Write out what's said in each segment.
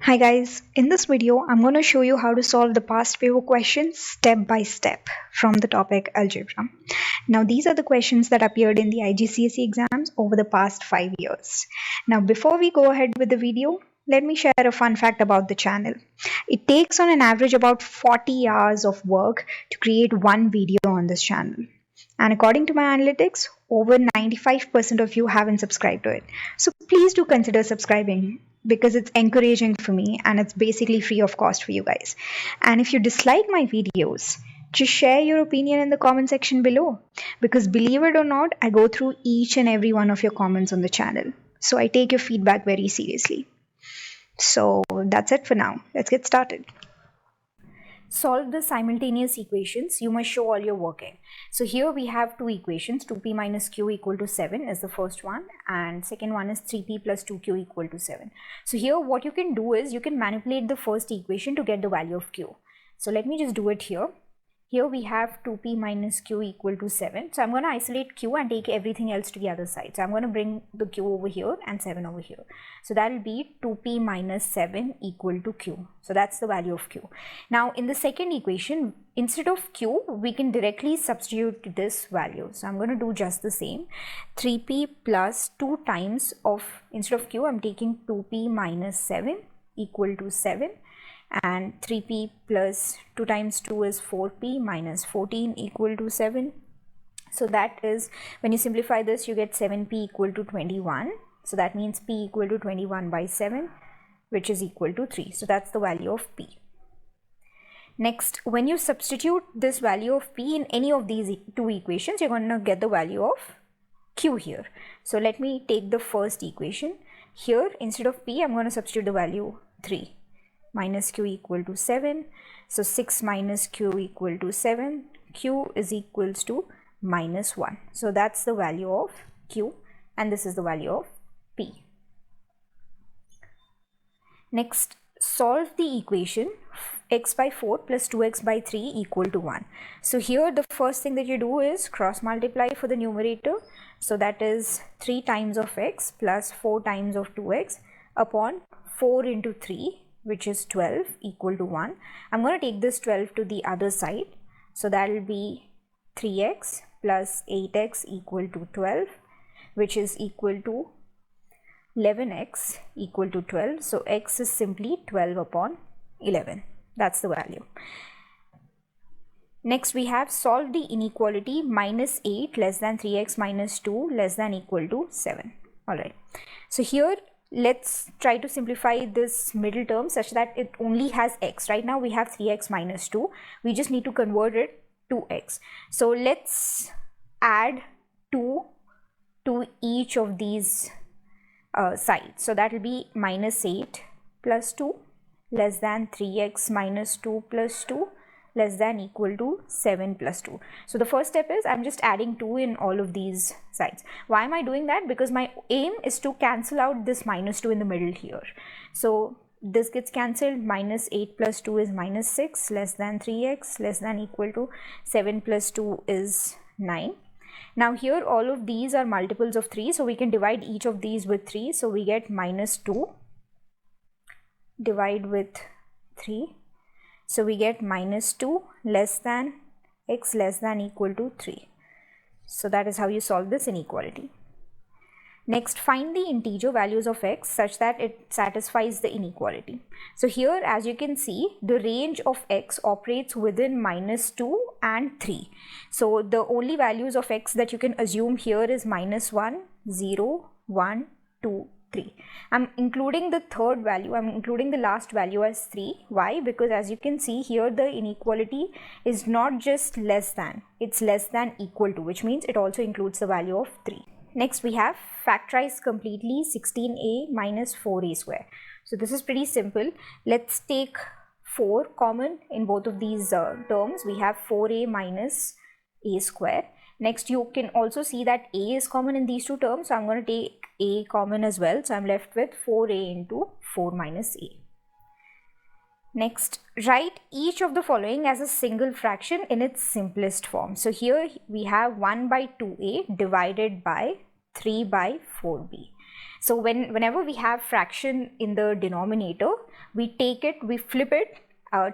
Hi guys, in this video I'm going to show you how to solve the past paper questions step by step from the topic algebra. Now these are the questions that appeared in the IGCSE exams over the past 5 years. Now before we go ahead with the video, let me share a fun fact about the channel. It takes on an average about 40 hours of work to create one video on this channel. And according to my analytics, over 95% of you haven't subscribed to it. So please do consider subscribing because it's encouraging for me and it's basically free of cost for you guys. And if you dislike my videos, just share your opinion in the comment section below, because believe it or not, I go through each and every one of your comments on the channel. So I take your feedback very seriously. So that's it for now. Let's get started. Solve the simultaneous equations. You must show all your working. So here we have two equations. 2p minus q equal to 7 is the first one, and second one is 3p plus 2q equal to 7. So here what you can do is you can manipulate the first equation to get the value of q. So let me just do it here. Here we have 2p minus q equal to 7. So I'm going to isolate q and take everything else to the other side. So I'm going to bring the q over here and 7 over here. So that will be 2p minus 7 equal to q. So that's the value of q. Now in the second equation, instead of q, we can directly substitute this value. So I'm going to do just the same. 3p plus 2 times of, instead of q, I'm taking 2p minus 7 equal to 7. And 3p plus 2 times 2 is 4p minus 14 equal to 7. So that is, when you simplify this, you get 7p equal to 21. So that means p equal to 21 by 7, which is equal to 3. So that's the value of p. Next, when you substitute this value of p in any of these two equations, you're going to get the value of q here. So let me take the first equation. Here, instead of p, I'm going to substitute the value 3. Minus q equal to 7. So 6 minus q equal to 7. Q is equals to minus 1. So that's the value of q, and this is the value of p. Next, solve the equation x by 4 plus 2x by 3 equal to 1. So here the first thing that you do is cross multiply for the numerator. So that is 3 times of x plus 4 times of 2x upon 4 into 3, which is 12 equal to 1. I'm going to take this 12 to the other side. So that will be 3x plus 8x equal to 12, which is equal to 11x equal to 12. So x is simply 12 upon 11. That's the value. Next we have solve the inequality minus 8 less than 3x minus 2 less than equal to 7. Alright. So here let's try to simplify this middle term such that it only has x. Right now we have 3x minus 2. We just need to convert it to x. So let's add 2 to each of these sides. So that will be minus 8 plus 2 less than 3x minus 2 plus 2 less than equal to 7 plus 2. So the first step is I'm just adding 2 in all of these sides. Why am I doing that? Because my aim is to cancel out this minus 2 in the middle here. So this gets cancelled. Minus 8 plus 2 is minus 6 less than 3x less than equal to 7 plus 2 is 9. Now here all of these are multiples of 3, so we can divide each of these with 3. So we get minus 2 divide with 3. So we get minus 2 less than x less than equal to 3. So that is how you solve this inequality. Next, find the integer values of x such that it satisfies the inequality. So here, as you can see, the range of x operates within minus 2 and 3. So the only values of x that you can assume here is minus 1, 0, 1, 2, 3. I'm including the third value, I'm including the last value as 3. Why? Because as you can see here, the inequality is not just less than, it's less than equal to, which means it also includes the value of 3. Next we have factorize completely 16a minus 4a square. So this is pretty simple. Let's take 4 common in both of these terms. We have 4a minus a square. Next, you can also see that a is common in these two terms. So I'm going to take a common as well. So I'm left with 4a into 4 minus a. Next, write each of the following as a single fraction in its simplest form. So here we have 1 by 2a divided by 3 by 4b. So whenever we have fraction in the denominator, we flip it,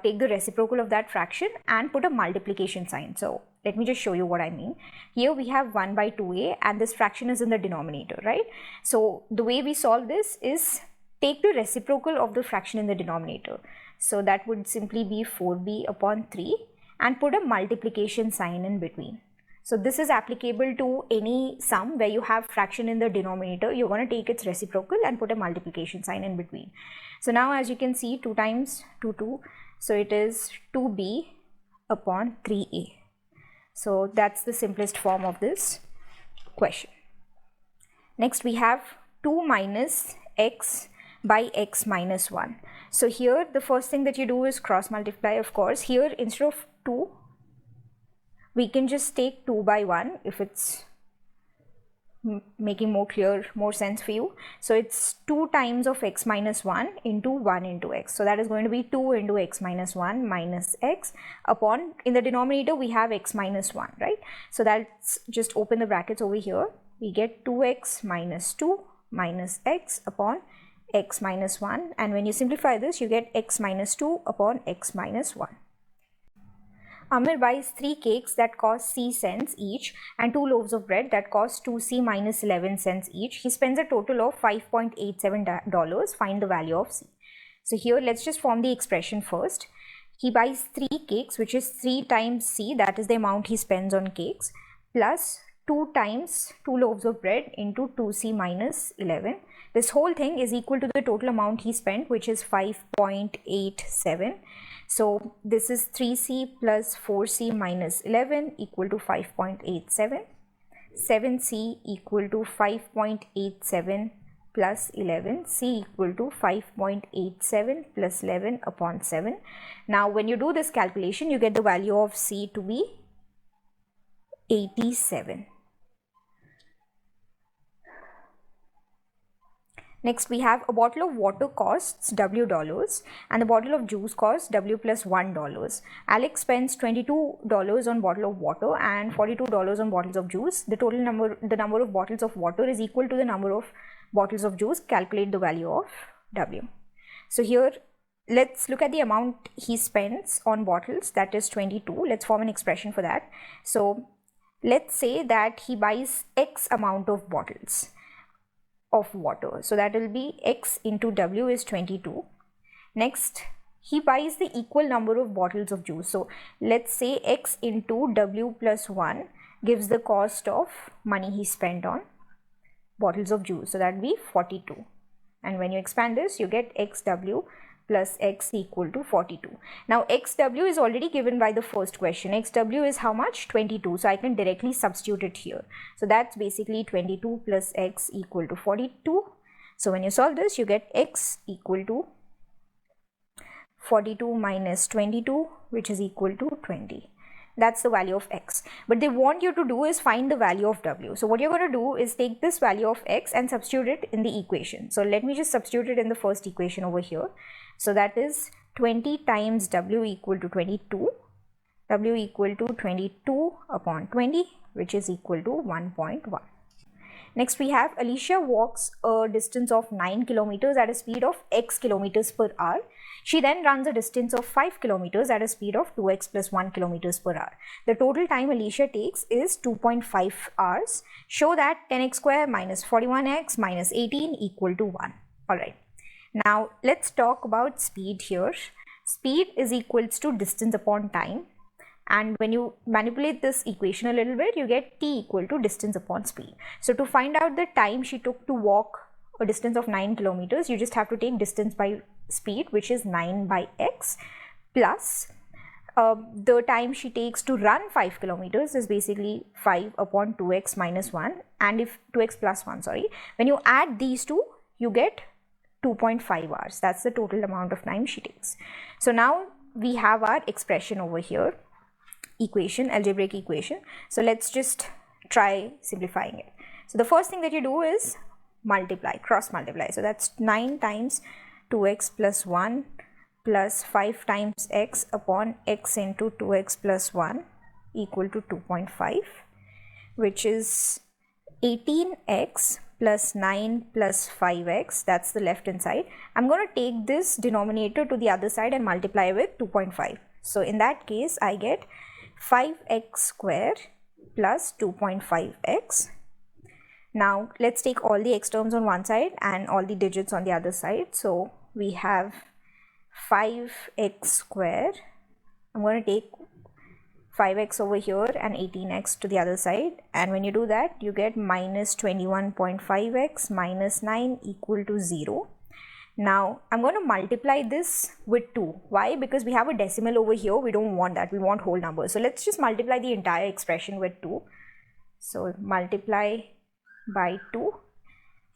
take the reciprocal of that fraction and put a multiplication sign. So let me just show you what I mean. Here we have 1 by 2a and this fraction is in the denominator, right? So the way we solve this is take the reciprocal of the fraction in the denominator. So that would simply be 4b upon 3 and put a multiplication sign in between. So this is applicable to any sum where you have fraction in the denominator. You're going to take its reciprocal and put a multiplication sign in between. So now as you can see, 2 times 2, so it is 2b upon 3a. So that's the simplest form of this question. Next we have 2 minus x by x minus 1. So here the first thing that you do is cross multiply, of course. Here instead of 2, we can just take 2 by 1 if it's making more sense for you. So it's 2 times of x minus 1 into 1 into x. So that is going to be 2 into x minus 1 minus x upon, in the denominator we have x minus 1, right? So that's just open the brackets over here. We get 2x minus 2 minus x upon x minus 1, and when you simplify this you get x minus 2 upon x minus 1. Amir buys 3 cakes that cost C cents each and 2 loaves of bread that cost 2C minus 11 cents each. He spends a total of $5.87. Find the value of C. So here let's just form the expression first. He buys 3 cakes, which is 3 times C, that is the amount he spends on cakes, plus 2 times 2 loaves of bread into 2C minus 11. This whole thing is equal to the total amount he spent, which is 5.87. So this is 3C plus 4C minus 11 equal to 5.87. 7C equal to 5.87 plus 11. C equal to 5.87 plus 11 upon 7. Now when you do this calculation, you get the value of C to be 87. Next we have a bottle of water costs $W and the bottle of juice costs W plus $1. Alex spends $22 on bottle of water and $42 on bottles of juice. The number of bottles of water is equal to the number of bottles of juice. Calculate the value of W. So here let's look at the amount he spends on bottles, that is 22. Let's form an expression for that. So let's say that he buys X amount of bottles of water. So that will be X into W is 22. Next, he buys the equal number of bottles of juice. So let's say X into W plus 1 gives the cost of money he spent on bottles of juice. So that will be 42. And when you expand this, you get XW plus X equal to 42. Now XW is already given by the first question. XW is how much? 22. So I can directly substitute it here. So that's basically 22 plus X equal to 42. So when you solve this, you get X equal to 42 minus 22, which is equal to 20. That's the value of X. But they want you to do is find the value of W. So what you're going to do is take this value of X and substitute it in the equation. So let me just substitute it in the first equation over here. So that is 20 times W equal to 22. W equal to 22 upon 20, which is equal to 1.1. Next we have Alicia walks a distance of 9 kilometers at a speed of X kilometers per hour. She then runs a distance of 5 kilometers at a speed of 2x plus 1 kilometers per hour. The total time Alicia takes is 2.5 hours. Show that 10x square minus 41x minus 18 equal to 1. Alright. Now let's talk about speed here. Speed is equals to distance upon time. And when you manipulate this equation a little bit, you get t equal to distance upon speed. So to find out the time she took to walk a distance of 9 kilometers, you just have to take distance by speed, which is 9 by x, plus the time she takes to run 5 kilometers is basically 5 upon 2x minus 1, and if 2x plus 1, sorry. When you add these two, you get 2.5 hours. That's the total amount of time she takes. So now we have our expression over here. Equation, algebraic equation. So let's just try simplifying it. So the first thing that you do is multiply, cross multiply. So that's 9 times 2x plus 1 plus 5 times x upon x into 2x plus 1 equal to 2.5, which is 18x plus 9 plus 5x, that's the left hand side. I'm going to take this denominator to the other side and multiply with 2.5. So in that case, I get 5x square plus 2.5x. Now let's take all the x terms on one side and all the digits on the other side. So we have 5x square. I'm going to take 5x over here and 18x to the other side, and when you do that you get minus 21.5x minus 9 equal to 0. Now I'm going to multiply this with 2. Why? Because we have a decimal over here. We don't want that. We want whole numbers. So let's just multiply the entire expression with 2. So multiply by 2.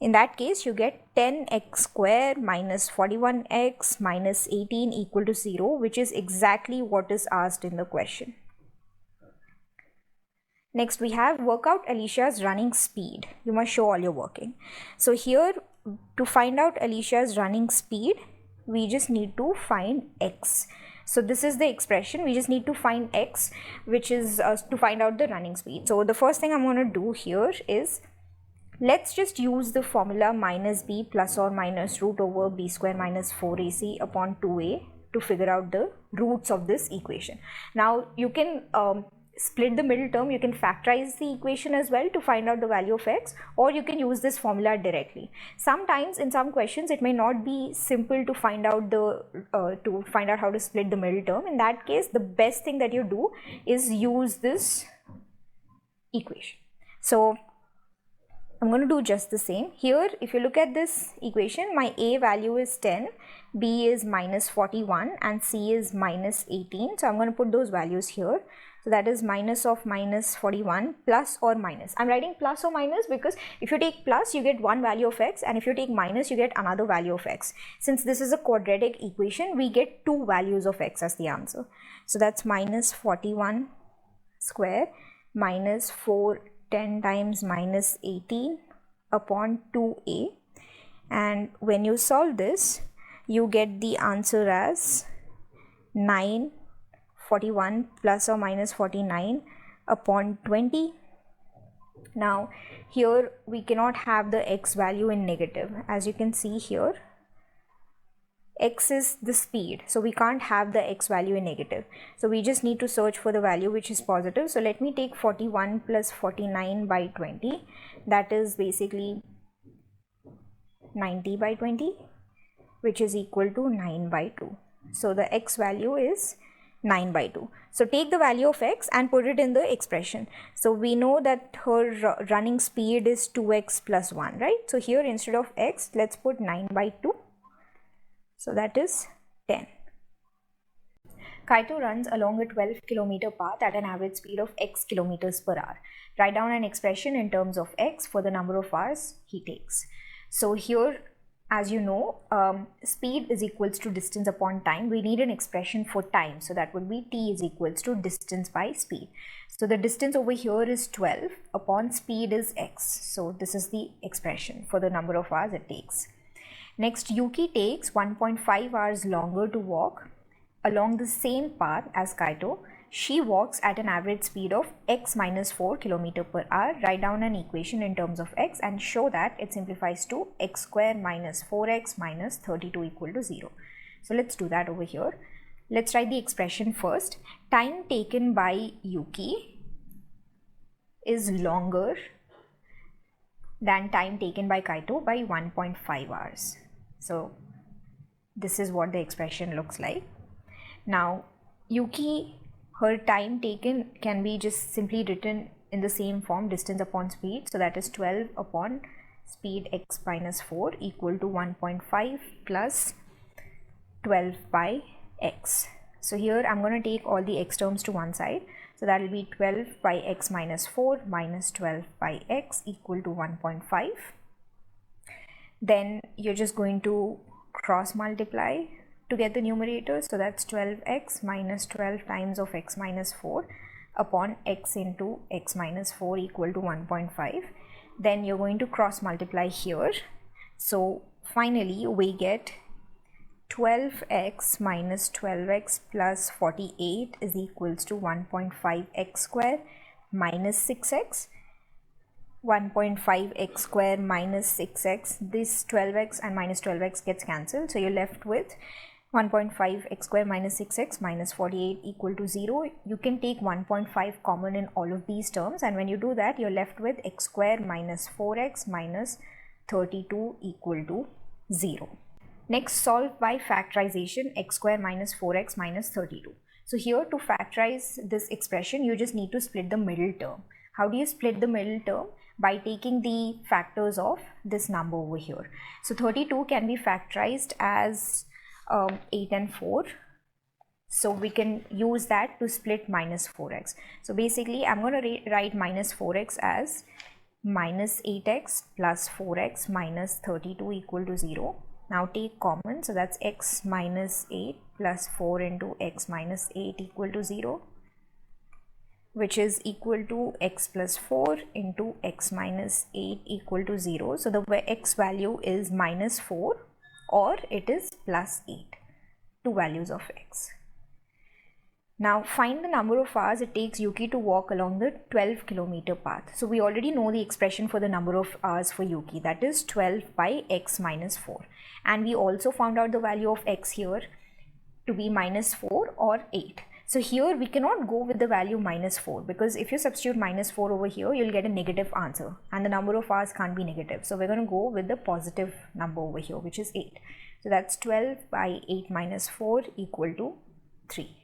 In that case you get 10x square minus 41x minus 18 equal to 0, which is exactly what is asked in the question. Next we have work out Alicia's running speed. You must show all your working. So here, to find out Alicia's running speed, we just need to find x. So this is the expression. We just need to find x, which is to find out the running speed. So the first thing I'm going to do here is, let's just use the formula minus b plus or minus root over b square minus 4ac upon 2a to figure out the roots of this equation. Now you can split the middle term, you can factorize the equation as well to find out the value of x, or you can use this formula directly. Sometimes in some questions it may not be simple to find out how to split the middle term. In that case, the best thing that you do is use this equation. So I'm going to do just the same. Here, if you look at this equation, my a value is 10, b is minus 41 and c is minus 18. So I'm going to put those values here. So that is minus of minus 41 plus or minus. I'm writing plus or minus because if you take plus, you get one value of x, and if you take minus, you get another value of x. Since this is a quadratic equation, we get two values of x as the answer. So that's minus 41 square minus 410 times minus 18 upon 2a. And when you solve this, you get the answer as 941 plus or minus 49 upon 20. Now here we cannot have the x value in negative. As you can see here, x is the speed, so we can't have the x value in negative. So we just need to search for the value which is positive. So let me take 41 plus 49 by 20. That is basically 90 by 20, which is equal to 9 by 2. So the x value is 9 by 2. So take the value of x and put it in the expression. So we know that her running speed is 2x plus 1, right? So here instead of x, let's put 9 by 2. So that is 10. Kaito runs along a 12-kilometer path at an average speed of x kilometers per hour. Write down an expression in terms of x for the number of hours he takes. So here, as you know, speed is equals to distance upon time. We need an expression for time. So that would be t is equals to distance by speed. So the distance over here is 12 upon speed is x. So this is the expression for the number of hours it takes. Next, Yuki takes 1.5 hours longer to walk along the same path as Kaito. She walks at an average speed of x minus 4 km per hour. Write down an equation in terms of x and show that it simplifies to x square minus 4x minus 32 equal to 0. So let's do that over here. Let's write the expression first. Time taken by Yuki is longer than time taken by Kaito by 1.5 hours. So this is what the expression looks like. Now Yuki, her time taken can be just simply written in the same form, distance upon speed. So that is 12 upon speed x minus 4 equal to 1.5 plus 12 by x. So here I'm going to take all the x terms to one side. So that will be 12 by x minus 4 minus 12 by x equal to 1.5. Then you're just going to cross multiply to get the numerator. So that's 12x minus 12 times of x minus 4 upon x into x minus 4 equal to 1.5. Then you're going to cross multiply here. So finally we get 12x minus 12x plus 48 is equals to 1.5x square minus 6x. 1.5x square minus 6x. This 12x and minus 12x gets cancelled, so you're left with 1.5x square minus 6x minus 48 equal to 0. You can take 1.5 common in all of these terms, and when you do that, you're left with x square minus 4x minus 32 equal to 0. Next, solve by factorization x square minus 4x minus 32. So here, to factorize this expression, you just need to split the middle term. How do you split the middle term? By taking the factors of this number over here. So 32 can be factorized as 8 and 4. So we can use that to split minus 4x. So basically, I'm going to write minus 4x as minus 8x plus 4x minus 32 equal to 0. Now take common, so that's x minus 8 plus 4 into x minus 8 equal to 0, which is equal to x plus 4 into x minus 8 equal to 0. So the x value is minus 4 or it is plus 8, two values of x. Now find the number of hours it takes Yuki to walk along the 12-kilometer path. So we already know the expression for the number of hours for Yuki, that is 12 by x minus 4. And we also found out the value of x here to be minus 4 or 8. So here we cannot go with the value minus 4, because if you substitute minus 4 over here, you'll get a negative answer, and the number of hours can't be negative. So we're going to go with the positive number over here, which is 8. So that's 12 by 8 minus 4 equal to 3.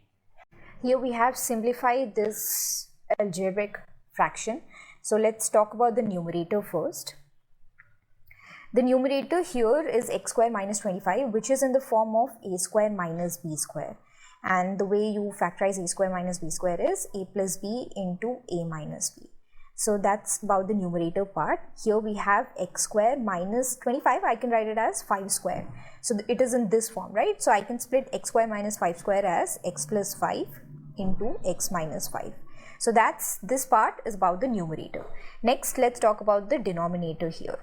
Here we have simplified this algebraic fraction. So let's talk about the numerator first. The numerator here is x square minus 25, which is in the form of a square minus b square. And the way you factorize a square minus b square is a plus b into a minus b. So that's about the numerator part. Here we have x square minus 25, I can write it as 5 square. So it is in this form, right? So I can split x square minus 5 square as x plus 5 into x minus 5. So that's, this part is about the numerator. Next, let's talk about the denominator here.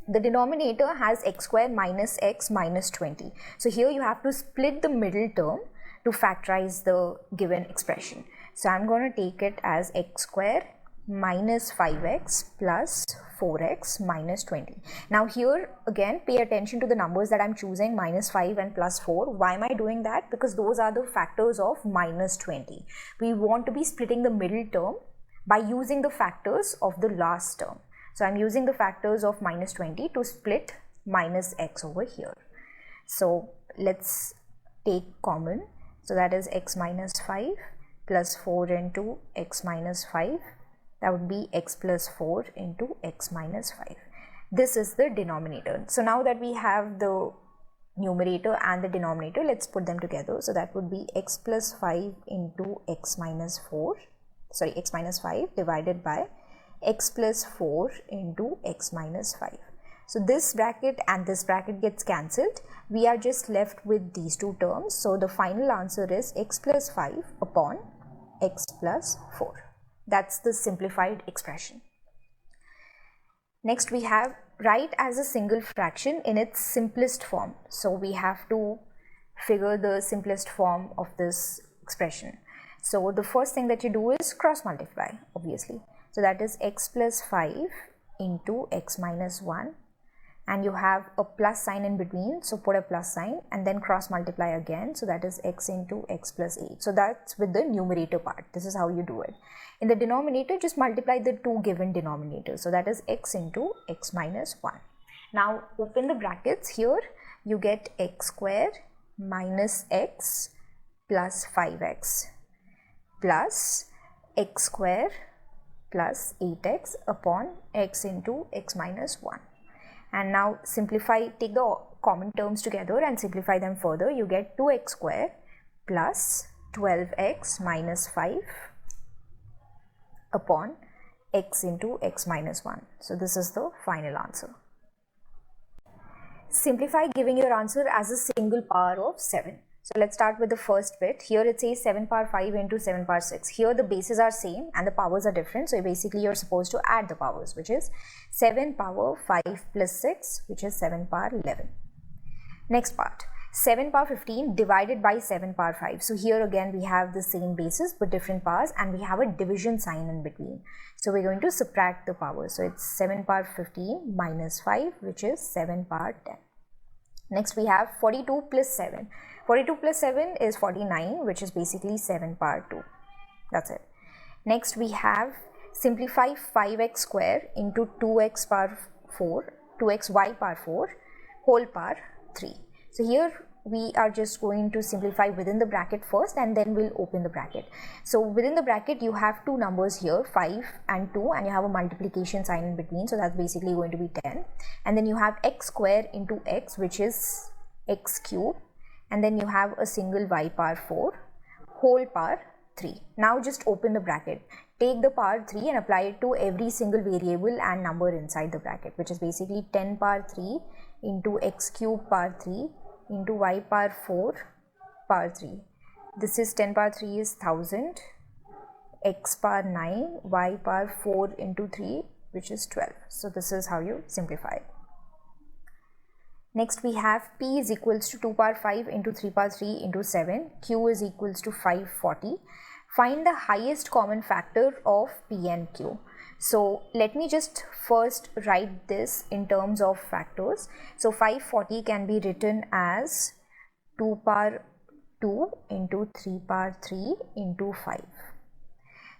The denominator has x square minus x minus 20. So here you have to split the middle term to factorize the given expression. So I'm going to take it as x square minus 5x plus 4x minus 20. Now here again, pay attention to the numbers that I'm choosing, minus 5 and plus 4. Why am I doing that? Because those are the factors of minus 20. We want to be splitting the middle term by using the factors of the last term. So I'm using the factors of minus 20 to split minus x over here. So let's take common. So that is x minus 5 plus 4 into x minus 5. That would be x plus 4 into x minus 5. This is the denominator. So now that we have the numerator and the denominator, let's put them together. So that would be x plus 5 into x minus 5 divided by x plus 4 into x minus 5. So this bracket and this bracket gets cancelled. We are just left with these two terms. So the final answer is x plus 5 upon x plus 4. That's the simplified expression. Next we have write as a single fraction in its simplest form. So we have to figure the simplest form of this expression. So the first thing that you do is cross multiply, obviously. So that is x plus 5 into x minus 1, and you have a plus sign in between, so put a plus sign and then cross multiply again. So that is x into x plus 8. So that's with the numerator part. This is how you do it. In the denominator, just multiply the two given denominators. So that is x into x minus 1. Now open the brackets. Here you get x square minus x plus 5x plus x square plus 8x upon x into x minus 1. And now simplify, take the common terms together and simplify them further. You get 2x square plus 12x minus 5 upon x into x minus 1. So this is the final answer. Simplify giving your answer as a single power of 7. So let's start with the first bit. Here it says 7 power 5 into 7 power 6. Here the bases are same and the powers are different. So basically you're supposed to add the powers, which is 7 power 5 plus 6, which is 7 power 11. Next part. 7 power 15 divided by 7 power 5. So here again we have the same basis but different powers, and we have a division sign in between. So we're going to subtract the powers. So it's 7 power 15 minus 5, which is 7 power 10. Next we have 42 plus 7. 42 plus 7 is 49, which is basically 7 power 2. That's it. Next we have simplify 5x square into 2x power 4, 2xy power 4 whole power 3. So here we are just going to simplify within the bracket first, and then we'll open the bracket. So within the bracket you have two numbers here, 5 and 2, and you have a multiplication sign in between, so that's basically going to be 10. And then you have x square into x, which is x cube, and then you have a single y power 4 whole power 3. Now just open the bracket. Take the power 3 and apply it to every single variable and number inside the bracket, which is basically 10 power 3 into x cube power 3 into y power 4 power 3. This is 10 power 3 is 1000, x power 9, y power 4 into 3, which is 12. So this is how you simplify. Next we have p is equals to 2 power 5 into 3 power 3 into 7, q is equals to 540. Find the highest common factor of p and q. So let me just first write this in terms of factors. So 540 can be written as 2 power 2 into 3 power 3 into 5.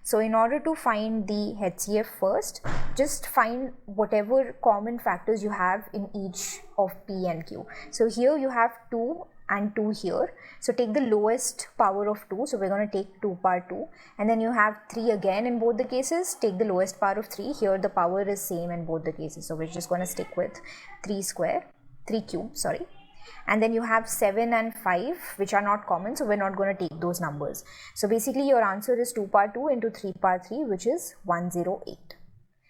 So in order to find the HCF first, just find whatever common factors you have in each of p and q. So here you have 2 and 2 here. So take the lowest power of 2. So we're going to take 2 power 2. And then you have 3 again in both the cases. Take the lowest power of 3. Here the power is same in both the cases. So we're just going to stick with 3 cube, sorry. And then you have 7 and 5, which are not common, so we're not going to take those numbers. So basically your answer is 2 power 2 into 3 power 3, which is 108.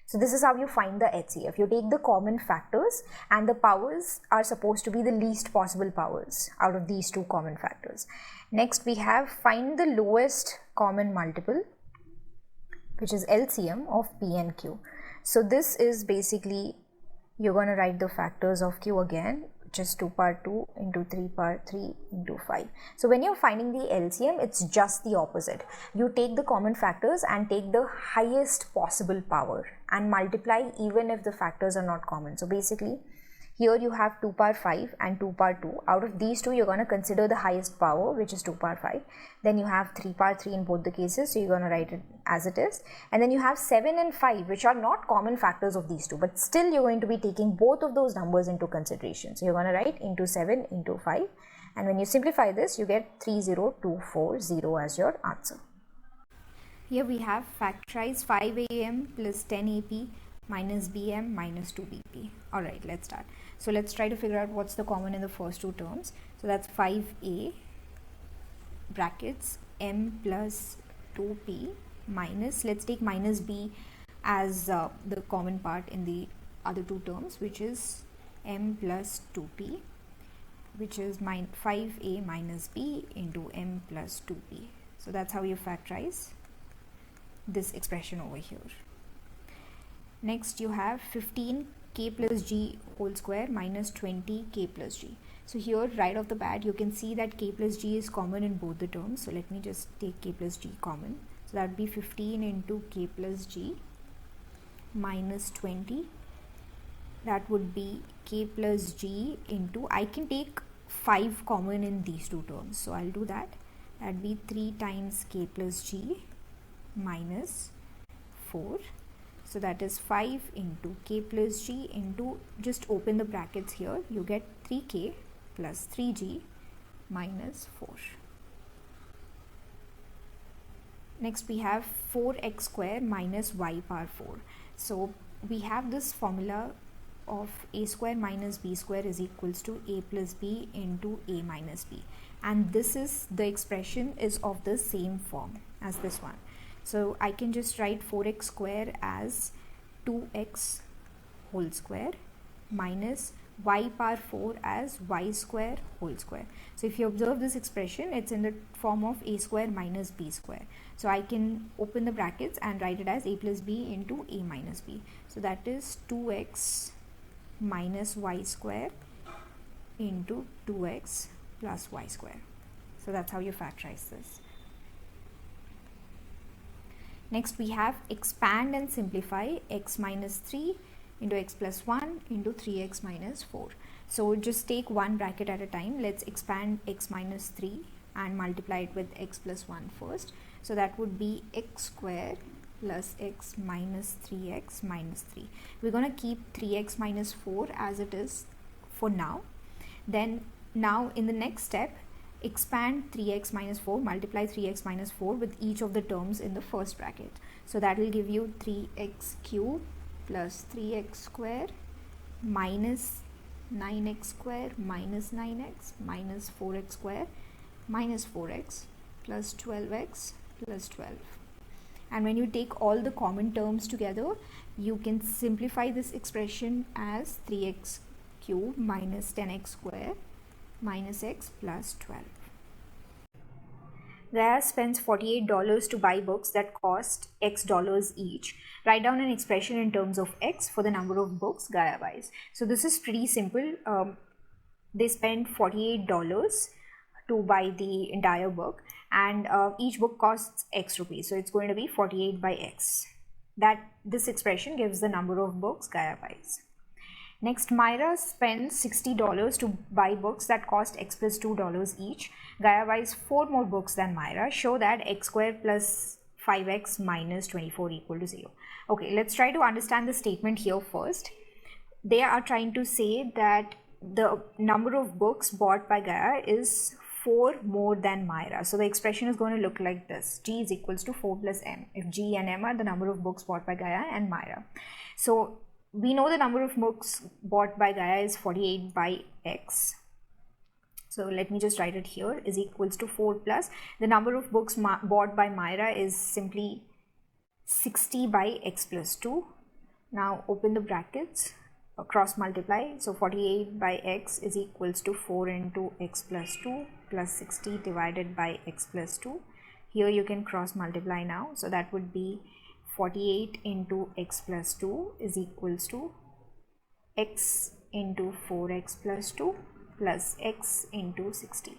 So this is how you find the HCF. You take the common factors, and the powers are supposed to be the least possible powers out of these two common factors. Next we have find the lowest common multiple, which is LCM of p and q. So this is basically, you're going to write the factors of q again, which is 2 power 2 into 3 power 3 into 5. So when you're finding the LCM, it's just the opposite. You take the common factors and take the highest possible power and multiply even if the factors are not common. So basically here you have 2 power 5 and 2 power 2. Out of these two, you're going to consider the highest power, which is 2 power 5. Then you have 3 power 3 in both the cases, so you're going to write it as it is. And then you have 7 and 5, which are not common factors of these two, but still you're going to be taking both of those numbers into consideration. So you're going to write into 7 into 5. And when you simplify this, you get 30240 as your answer. Here we have factorize 5am plus 10ap minus bm minus 2bp. Alright, let's start. So let's try to figure out what's the common in the first two terms. So that's 5a brackets m plus 2p minus, let's take minus b as the common part in the other two terms, which is m plus 2p, which is 5a minus b into m plus 2p. So that's how you factorize this expression over here. Next you have 15k plus g whole square minus 20k plus g. So here right off the bat you can see that k plus g is common in both the terms. So let me just take k plus g common. So that would be 15 into k plus g minus 20. That would be k plus g into, I can take 5 common in these two terms. So I'll do that. That would be 3 times k plus g minus 4. So that is 5 into k plus g into, just open the brackets here, you get 3k plus 3g minus 4. Next we have 4x square minus y power 4. So we have this formula of a square minus b square is equals to a plus b into a minus b. And this is, the expression is of the same form as this one. So I can just write 4x square as 2x whole square minus y power 4 as y square whole square. So if you observe this expression, it's in the form of a square minus b square. So I can open the brackets and write it as a plus b into a minus b. So that is 2x minus y square into 2x plus y square. So that's how you factorize this. Next we have expand and simplify x minus 3 into x plus 1 into 3x minus 4. So just take one bracket at a time. Let's expand x minus 3 and multiply it with x plus 1 first. So that would be x square plus x minus 3x minus 3. We're going to keep 3x minus 4 as it is for now. Then now in the next step, expand 3x minus 4, multiply 3x minus 4 with each of the terms in the first bracket. So that will give you 3x cube plus 3x square minus 9x square minus 9x minus 4x square minus 4x plus 12x plus 12. And when you take all the common terms together, you can simplify this expression as 3x cube minus 10x square minus x plus 12. Gaya spends $48 to buy books that cost x dollars each. Write down an expression in terms of x for the number of books Gaya buys. So this is pretty simple. They spend $48 to buy the entire book, and each book costs x rupees. So it's going to be 48 by x. This expression gives the number of books Gaya buys. Next, Myra spends $60 to buy books that cost x plus $2 each. Gaya buys 4 more books than Myra. Show that x squared plus 5x minus 24 equal to 0. Okay, let's try to understand the statement here first. They are trying to say that the number of books bought by Gaya is 4 more than Myra. So the expression is going to look like this. G is equals to 4 plus m. If G and m are the number of books bought by Gaya and Myra. So we know the number of books bought by Gaya is 48 by x. So let me just write it here, is equals to 4 plus the number of books bought by Myra is simply 60 by x plus 2. Now open the brackets, cross multiply. So 48 by x is equals to 4 into x plus 2 plus 60 divided by x plus 2. Here you can cross multiply now. So that would be 48 into x plus 2 is equals to x into 4x plus 2 plus x into 60.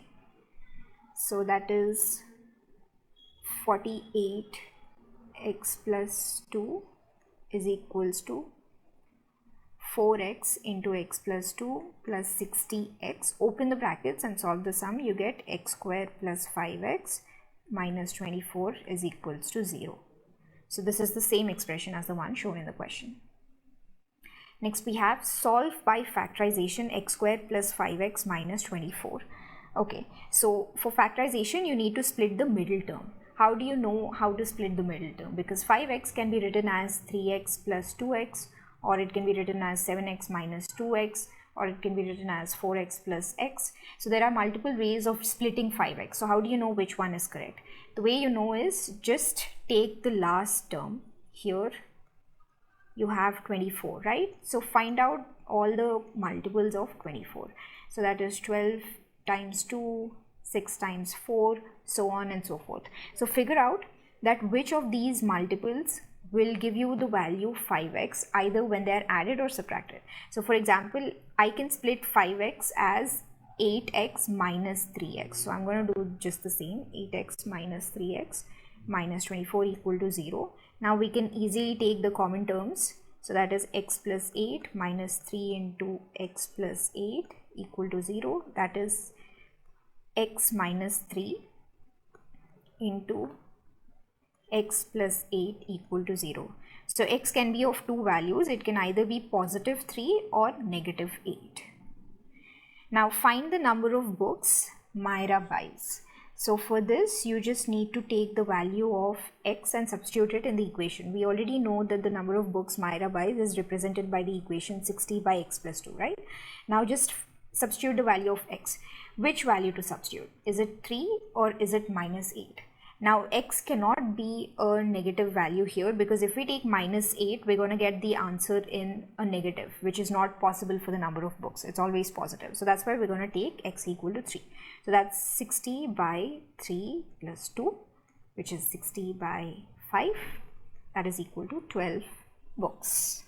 So that is 48x plus 2 is equals to 4x into x plus 2 plus 60x. Open the brackets and solve the sum. You get x squared plus 5x minus 24 is equals to 0. So this is the same expression as the one shown in the question. Next we have solve by factorization x squared plus 5x minus 24. Okay, so for factorization you need to split the middle term. How do you know how to split the middle term? Because 5x can be written as 3x plus 2x, or it can be written as 7x minus 2x, or it can be written as 4x plus x. So there are multiple ways of splitting 5x. So how do you know which one is correct? The way you know is just take the last term. Here you have 24, right? So find out all the multiples of 24. So that is 12 times 2, 6 times 4, so on and so forth. So figure out that which of these multiples will give you the value 5x either when they are added or subtracted. So for example, I can split 5x as 8x minus 3x. So I'm going to do just the same, 8x minus 3x minus 24 equal to 0. Now we can easily take the common terms. So that is x plus 8 minus 3 into x plus 8 equal to 0. That is x minus 3 into x plus 8 equal to 0. So x can be of two values. It can either be positive 3 or negative 8. Now find the number of books Myra buys. So for this you just need to take the value of x and substitute it in the equation. We already know that the number of books Myra buys is represented by the equation 60 by x plus 2, right? Now just substitute the value of x. Which value to substitute? Is it 3 or is it minus 8? Now x cannot be a negative value here, because if we take minus 8, we're going to get the answer in a negative, which is not possible for the number of books. It's always positive. So that's why we're going to take x equal to 3. So that's 60 by 3 plus 2, which is 60 by 5. That is equal to 12 books.